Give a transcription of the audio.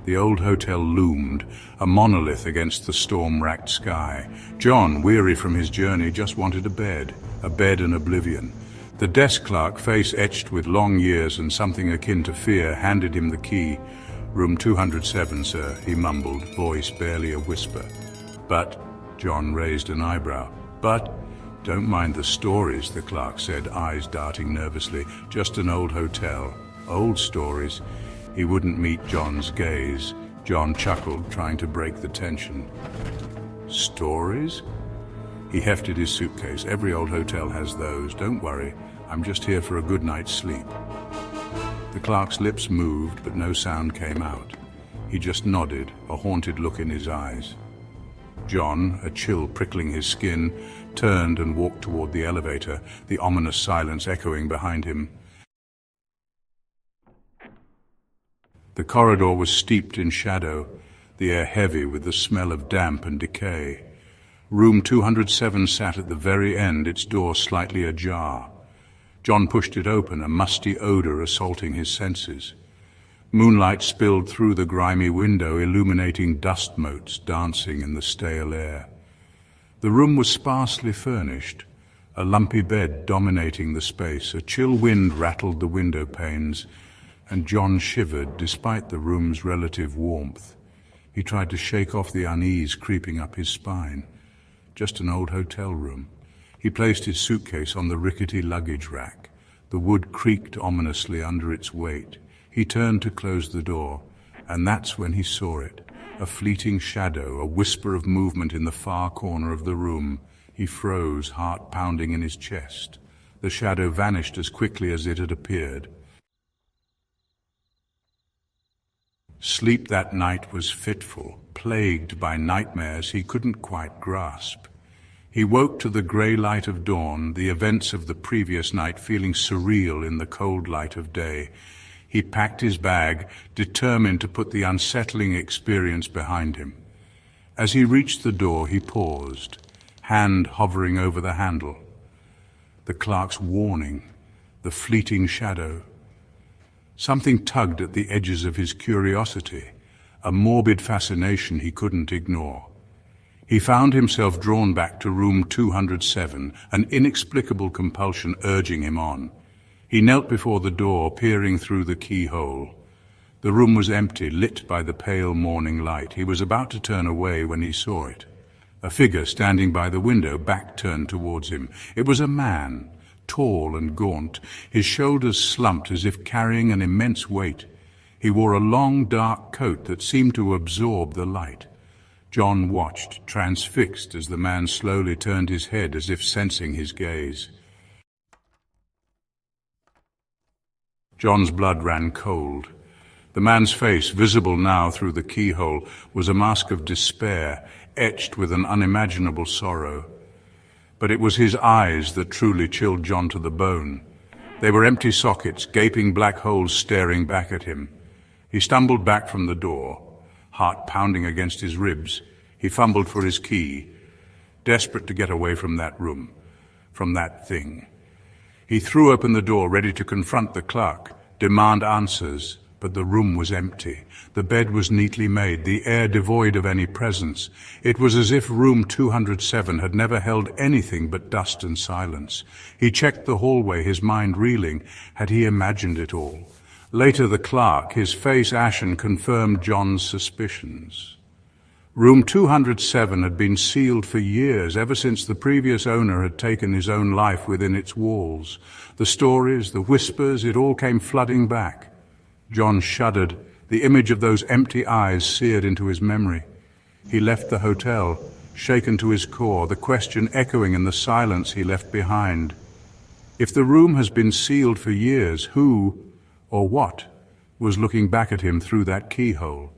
The old hotel loomed, a monolith against the storm-racked sky. John, weary from his journey, just wanted a bed and oblivion. The desk clerk, face etched with long years and something akin to fear, handed him the key. "Room 207, sir," he mumbled, voice barely a whisper. "But," John raised an eyebrow. "But?" "Don't mind the stories," the clerk said, eyes darting nervously. "Just an old hotel. Old stories." He wouldn't meet John's gaze. John chuckled, trying to break the tension. "Stories?" He hefted his suitcase. "Every old hotel has those. Don't worry. I'm just here for a good night's sleep." The clerk's lips moved, but no sound came out. He just nodded, a haunted look in his eyes. John, a chill prickling his skin, turned and walked toward the elevator, the ominous silence echoing behind him. The corridor was steeped in shadow, the air heavy with the smell of damp and decay. Room 207 sat at the very end, its door slightly ajar. John pushed it open, a musty odor assaulting his senses. Moonlight spilled through the grimy window, illuminating dust motes dancing in the stale air. The room was sparsely furnished, a lumpy bed dominating the space. A chill wind rattled the window panes, and John shivered despite the room's relative warmth. He tried to shake off the unease creeping up his spine. Just an old hotel room. He placed his suitcase on the rickety luggage rack. The wood creaked ominously under its weight. He turned to close the door, and that's when he saw it. A fleeting shadow, a whisper of movement in the far corner of the room. He froze, heart pounding in his chest. The shadow vanished as quickly as it had appeared. Sleep that night was fitful, plagued by nightmares he couldn't quite grasp. He woke to the grey light of dawn, the events of the previous night feeling surreal in the cold light of day. He packed his bag, determined to put the unsettling experience behind him. As he reached the door, he paused, hand hovering over the handle. The clerk's warning, the fleeting shadow. Something tugged at the edges of his curiosity, a morbid fascination he couldn't ignore. He found himself drawn back to room 207, an inexplicable compulsion urging him on. He knelt before the door, peering through the keyhole. The room was empty, lit by the pale morning light. He was about to turn away when he saw it. A figure standing by the window, back turned towards him. It was a man, tall and gaunt, his shoulders slumped as if carrying an immense weight. He wore a long, dark coat that seemed to absorb the light. John watched, transfixed, as the man slowly turned his head as if sensing his gaze. John's blood ran cold. The man's face, visible now through the keyhole, was a mask of despair, etched with an unimaginable sorrow. But it was his eyes that truly chilled John to the bone. They were empty sockets, gaping black holes staring back at him. He stumbled back from the door, heart pounding against his ribs. He fumbled for his key, desperate to get away from that room, from that thing. He threw open the door, ready to confront the clerk, demand answers, but the room was empty. The bed was neatly made, the air devoid of any presence. It was as if room 207 had never held anything but dust and silence. He checked the hallway, his mind reeling. Had he imagined it all? Later, the clerk, his face ashen, confirmed John's suspicions. Room 207 had been sealed for years, ever since the previous owner had taken his own life within its walls. The stories, the whispers, it all came flooding back. John shuddered, the image of those empty eyes seared into his memory. He left the hotel, shaken to his core, the question echoing in the silence he left behind. If the room has been sealed for years, who, or what, was looking back at him through that keyhole?